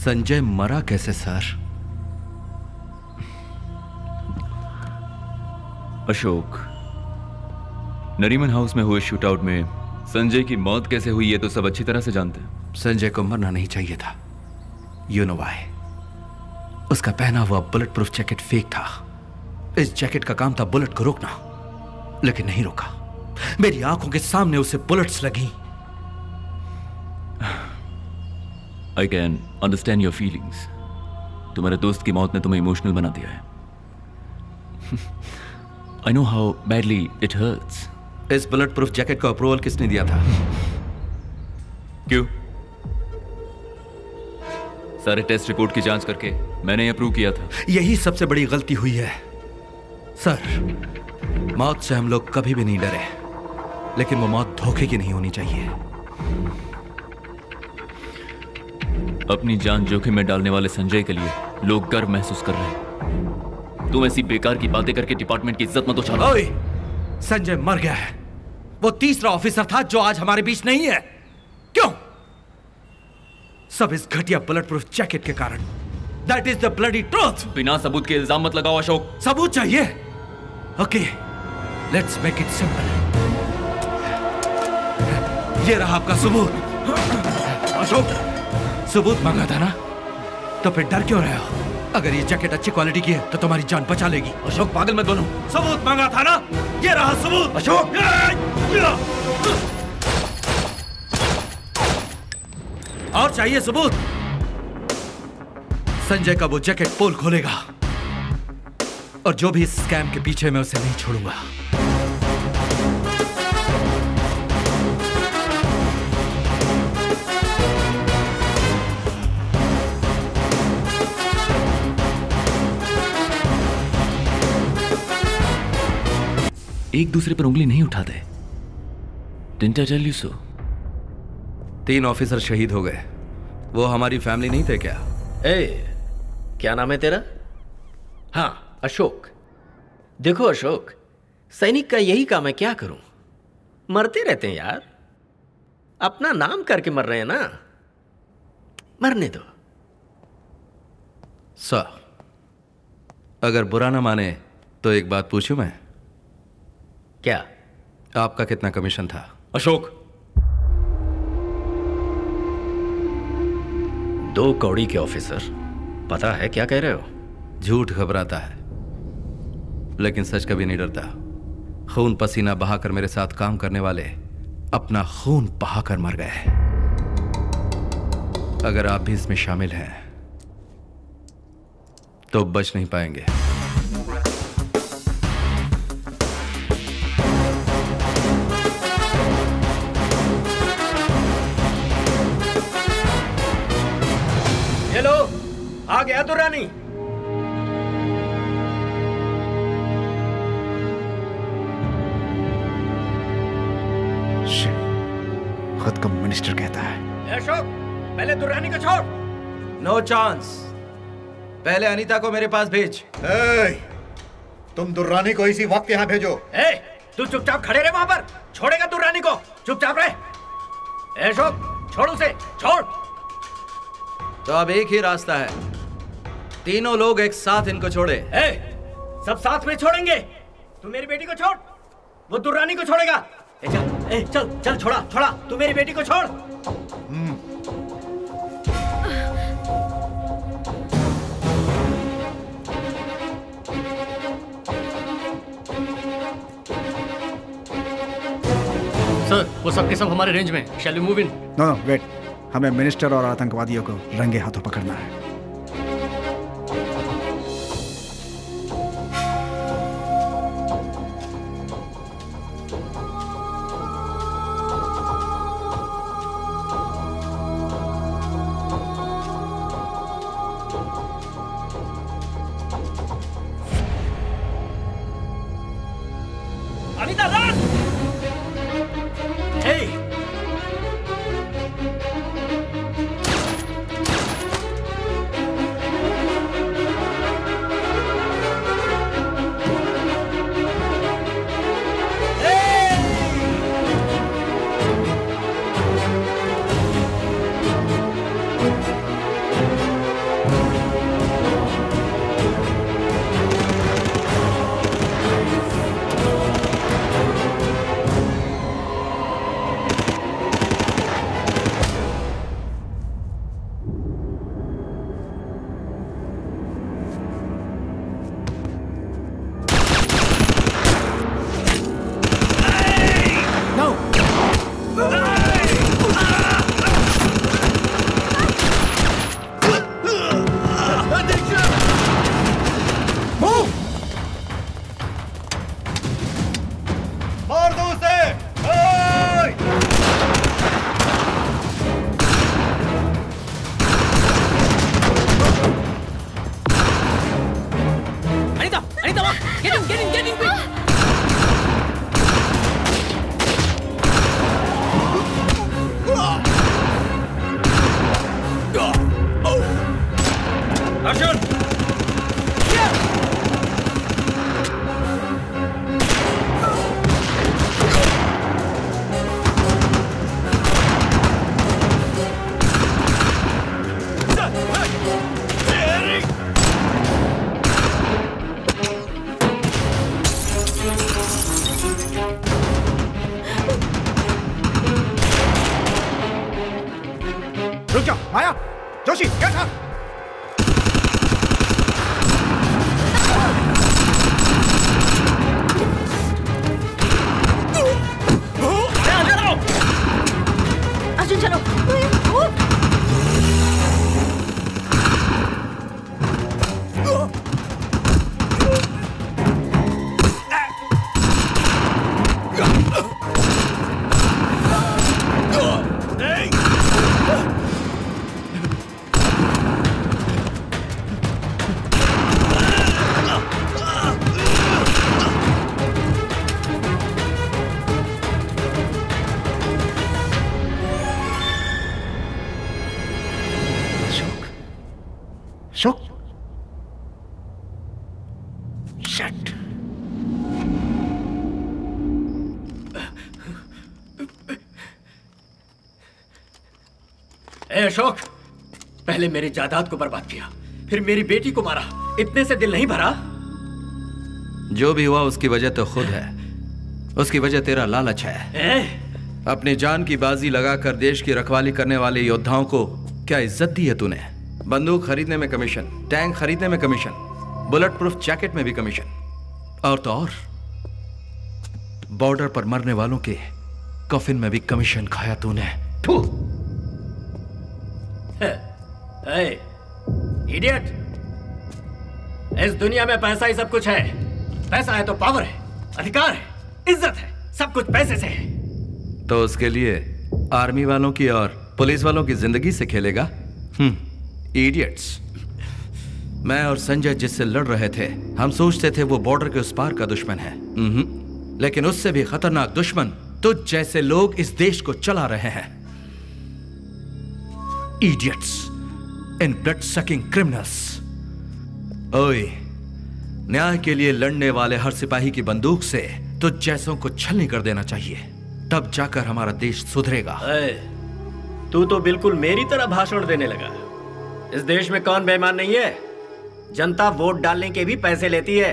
संजय मरा कैसे sir? Ashok, Nariman house में हुए शूटआउट में संजय की मौत कैसे हुई ये तो सब अच्छी तरह से जानते हैं। संजय को मरना नहीं चाहिए था। You know why? उसका पहना हुआ बुलेट प्रूफ जैकेट फेक था। इस जैकेट का काम था बुलेट को रोकना, लेकिन नहीं रोका। मेरी आंखों के सामने उसे बुलेट्स लगी। I can understand your feelings. तुम्हारे दोस्त की मौत ने तुम्हें इमोशनल बना दिया है। I know how badly it hurts. इस बुलेट प्रूफ जैकेट को अप्रूवल किसने दिया था? क्यों? सारे टेस्ट रिपोर्ट की जांच करके मैंने अप्रूव किया था। यही सबसे बड़ी गलती हुई है सर। मौत से हम लोग कभी भी नहीं डरे, लेकिन वो मौत धोखे की नहीं होनी चाहिए। अपनी जान जोखिम में डालने वाले संजय के लिए लोग गर्व महसूस कर रहे हैं। तुम ऐसी बेकार की बातें करके डिपार्टमेंट की इज्जत मत उछालो। ओए, संजय मर गया है। वो तीसरा ऑफिसर था जो आज हमारे बीच नहीं है। क्यों? सब इस घटिया बुलेट प्रूफ जैकेट के कारण। That is the bloody truth. बिना सबूत के इल्जाम मत लगाओ अशोक। सबूत चाहिए? Okay, let's make it simple. ये रहा आपका सबूत। अशोक, सबूत मांगा था ना, तो फिर डर क्यों रहे हो? अगर ये जैकेट अच्छी क्वालिटी की है तो तुम्हारी जान बचा लेगी। अशोक, पागल मत बनो। सबूत मांगा था ना, ये रहा सबूत। अशोक, और चाहिए सबूत? संजय का वो जैकेट पोल खोलेगा, और जो भी इस स्कैम के पीछे, मैं उसे नहीं छोड़ूंगा। एक दूसरे पर उंगली नहीं उठाते। Didn't I tell you so? 3 officer शहीद हो गए। वो हमारी फैमिली नहीं थे क्या? क्या नाम है तेरा? हाँ, अशोक। देखो अशोक, सैनिक का यही काम है। क्या करूं, मरते रहते हैं यार। अपना नाम करके मर रहे हैं ना, मरने दो। सर, अगर बुरा ना माने तो एक बात पूछूं मैं? क्या? आपका कितना कमीशन था? अशोक, 2 कौड़ी के ऑफिसर, पता है क्या कह रहे हो? झूठ घबराता है, लेकिन सच कभी नहीं डरता। खून पसीना बहाकर मेरे साथ काम करने वाले अपना खून बहाकर मर गए। अगर आप भी इसमें शामिल हैं तो बच नहीं पाएंगे। हेलो, आ गया तो रानी। खुद को मिनिस्टर कहता है। अशोक, पहले दुर्रानी को छोड़। No chance. पहले अनीता को मेरे पास भेज। तुम दुर्रानी को इसी वक्त यहाँ भेजो। तू चुपचाप खड़े रहे वहां पर। छोड़ेगा दुर्रानी को? चुपचाप रहे। अशोक, छोड़ उसे, छोड़। तो अब एक ही रास्ता है, तीनों लोग एक साथ इनको छोड़े। सब साथ में छोड़ेंगे। तू मेरी बेटी को छोड़, वो दुर्रानी को छोड़ेगा। चल चल चल, छोड़ा छोड़ा। तू मेरी बेटी को छोड़। सर, वो सब के सब हमारे रेंज में। Shall we move in? No wait, हमें मिनिस्टर और आतंकवादियों को रंगे हाथों पकड़ना है। अनीता, रन! रुक जाओ माया, जोशी कैसा? अर्जुन चलो। अशोक, शिट। ए अशोक, पहले मेरी जायदाद को बर्बाद किया, फिर मेरी बेटी को मारा, इतने से दिल नहीं भरा? जो भी हुआ उसकी वजह तो खुद है, उसकी वजह तेरा लालच है। अपनी जान की बाजी लगाकर देश की रखवाली करने वाले योद्धाओं को क्या इज्जत दी है तूने? बंदूक खरीदने में कमीशन, टैंक खरीदने में कमीशन, बुलेट प्रूफ जैकेट में भी कमीशन, और तो और बॉर्डर पर मरने वालों के कफिन में भी कमीशन खाया तूने। इडियट, इस दुनिया में पैसा ही सब कुछ है। पैसा है तो पावर है, अधिकार है, इज्जत है, सब कुछ पैसे से है। तो उसके लिए आर्मी वालों की और पुलिस वालों की जिंदगी से खेलेगा? इडियट्स। मैं और संजय जिससे लड़ रहे थे, हम सोचते थे वो बॉर्डर के उस पार का दुश्मन है, लेकिन उससे भी खतरनाक दुश्मन तुझ जैसे लोग इस देश को चला रहे हैं। Idiots in blood sucking criminals. ओए, न्याय के लिए लड़ने वाले हर सिपाही की बंदूक से तुझ जैसों को छलनी कर देना चाहिए, तब जाकर हमारा देश सुधरेगा। तू तो बिल्कुल मेरी तरह भाषण देने लगा। इस देश में कौन बेईमान नहीं है? जनता वोट डालने के भी पैसे लेती है।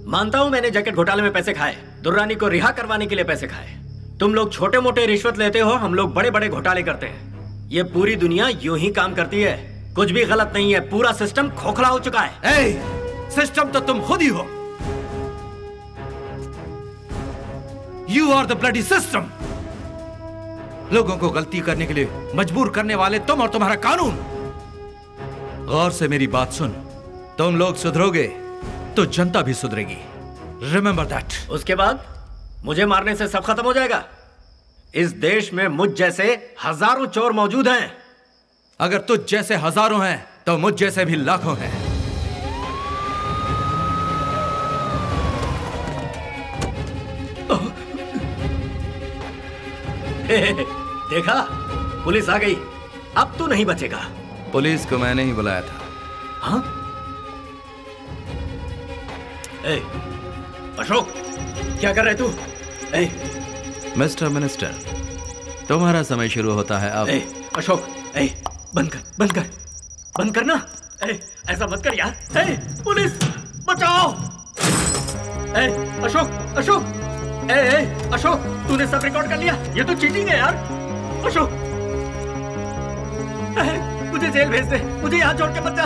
मानता हूं मैंने जैकेट घोटाले में पैसे खाए, दुर्रानी को रिहा करवाने के लिए पैसे खाए। तुम लोग छोटे मोटे रिश्वत लेते हो, हम लोग बड़े बड़े घोटाले करते हैं। ये पूरी दुनिया यूं ही काम करती है, कुछ भी गलत नहीं है। पूरा सिस्टम खोखला हो चुका है। सिस्टम तो तुम खुद ही हो। You are the bloody system. लोगों को गलती करने के लिए मजबूर करने वाले तुम और तुम्हारा कानून। गौर से मेरी बात सुन, तुम लोग सुधरोगे तो जनता भी सुधरेगी। Remember that. उसके बाद मुझे मारने से सब खत्म हो जाएगा? इस देश में मुझ जैसे हजारों चोर मौजूद हैं। अगर तुझ जैसे हजारों हैं तो मुझ जैसे भी लाखों हैं। देखा, पुलिस आ गई, अब तू नहीं बचेगा। पुलिस को मैंने ही बुलाया था। हाँ? अशोक, क्या कर रहे तू? मिस्टर मिनिस्टर, तुम्हारा समय शुरू होता है अब। अशोक, बंद कर, बंद कर, बंद कर ना। ऐसा मत कर यार। पुलिस बचाओ। अशोक, अशोक, अशोक, तूने सब रिकॉर्ड कर लिया? ये तो चीटिंग है यार। अशोक, मुझे जेल भेज दे, मुझे यहाँ छोड़ के मत जा।